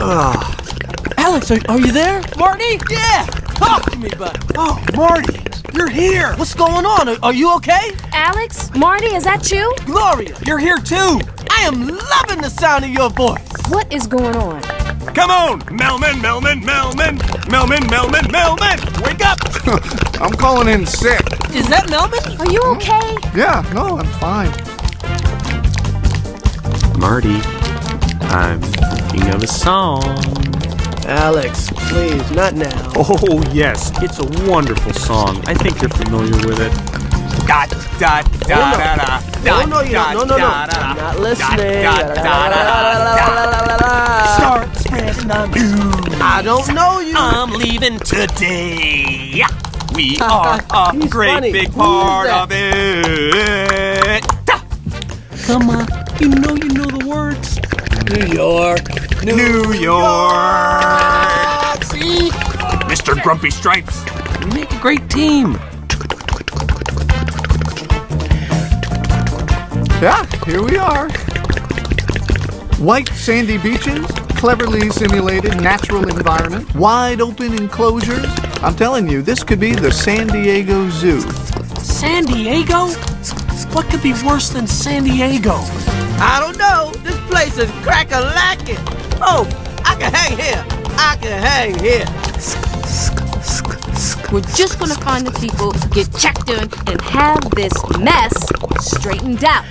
Alex, are you there? Marty? Yeah! Talk to me, bud. Oh, Marty, you're here. What's going on? Are you okay? Alex? Marty, is that you? Gloria, you're here too. I am loving the sound of your voice. What is going on? Come on, Melman. Wake up! I'm calling in sick. Is that Melvin? Are you okay? Yeah, no, I'm fine. Marty, I'm thinking of a song. Alex, please, not now. Oh, yes, it's a wonderful song. I think you're familiar with it. Da da da da da. No, you don't. No. I'm not listening. Start spreading the news. I don't know you. I'm leaving today. We are a He's great funny. big Who is part that? of it. Come on. You know the words. New York. New York. See? Mr. Grumpy Stripes. We make a great team. Yeah, here we are. White sandy beaches, cleverly simulated natural environment, wide open enclosures. I'm telling you, this could be the San Diego Zoo. San Diego? What could be worse than San Diego? I don't know. This place is crack-a-lacking. Oh, I can hang here. We're just gonna find the people, get checked in, and have this mess straightened out.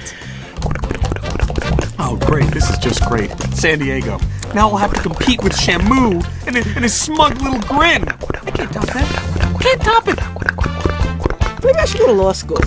Oh, great. This is just great. San Diego. Now we'll have to compete with Shamu and his smug little grin. I can't top that. Can't top it. Maybe I should go to law school.